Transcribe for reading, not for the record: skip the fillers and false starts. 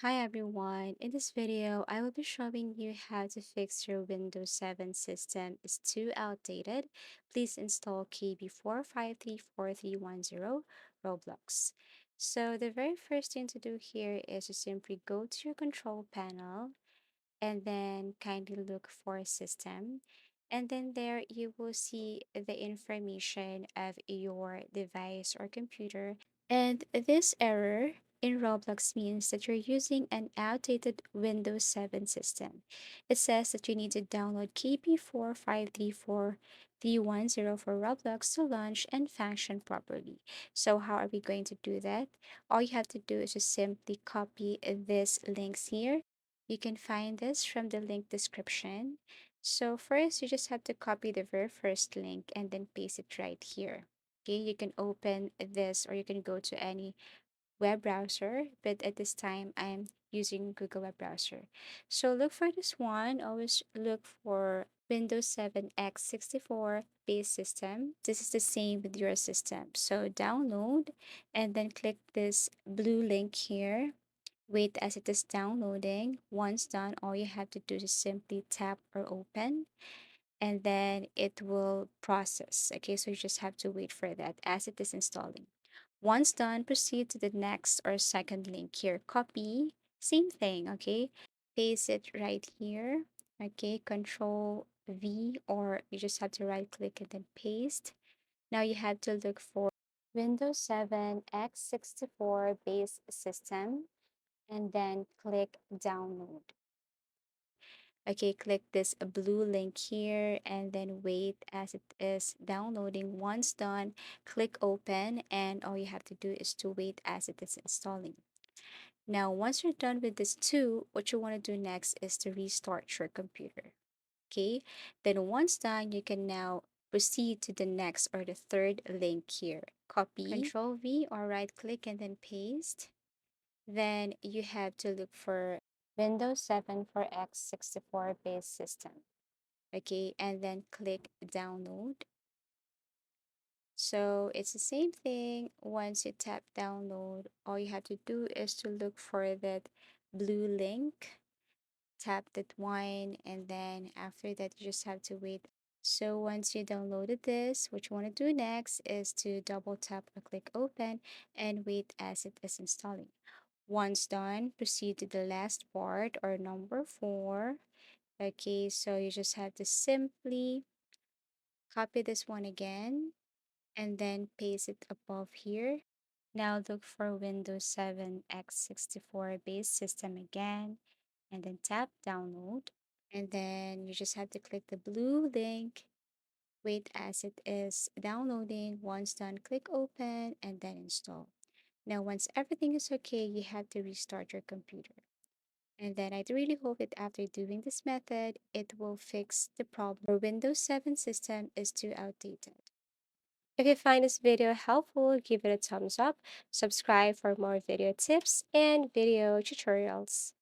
Hi everyone. In this video, I will be showing you how to fix your Windows 7 system is too outdated. Please install KB4534310 Roblox. So the very first thing to do here is to simply go to your control panel and then kindly look for system. And then there you will see the information of your device or computer. And this error in Roblox means that you're using an outdated Windows 7 system. It says that you need to download KB4534310 for Roblox to launch and function properly. So how are we going to do that? All you have to do is just simply copy these links here. You can find this from the link description. So first, you just have to copy the very first link and then paste it right here. Okay, you can open this or you can go to any web browser, but at this time I'm using Google web browser. So look for this one. Always look for Windows 7 x64 base system. This is the same with your system. So download and then click this blue link here. Wait as it is downloading. Once done, all you have to do is simply tap or open and then it will process. Okay, so you just have to wait for that as it is installing. Once done, proceed to the next or second link here. Copy, same thing, okay? Paste it right here. Okay, Control V, or you just have to right click and then paste. Now you have to look for Windows 7 x64 base system and then click download. Okay, click this blue link here and then wait as it is downloading. Once done, click open and all you have to do is to wait as it is installing. Now, once you're done with this too, what you want to do next is to restart your computer. Okay, then once done, you can now proceed to the next or the third link here. Copy, Control V or right click and then paste. Then you have to look for Windows 7 for x64 base system. Okay, and then click download. So it's the same thing. Once you tap download, all you have to do is to look for that blue link, tap that one, and then after that, you just have to wait. So once you downloaded this, what you want to do next is to double tap or click open and wait as it is installing. Once done, proceed to the last part or number 4. Okay, so you just have to simply copy this one again and then paste it above here. Now look for Windows 7 x64 base system again and then tap download. And then you just have to click the blue link, wait as it is downloading. Once done, click open and then install. Now, once everything is okay, you have to restart your computer. And then I really hope that after doing this method, it will fix the problem. Your Windows 7 system is too outdated. If you find this video helpful, give it a thumbs up, subscribe for more video tips and video tutorials.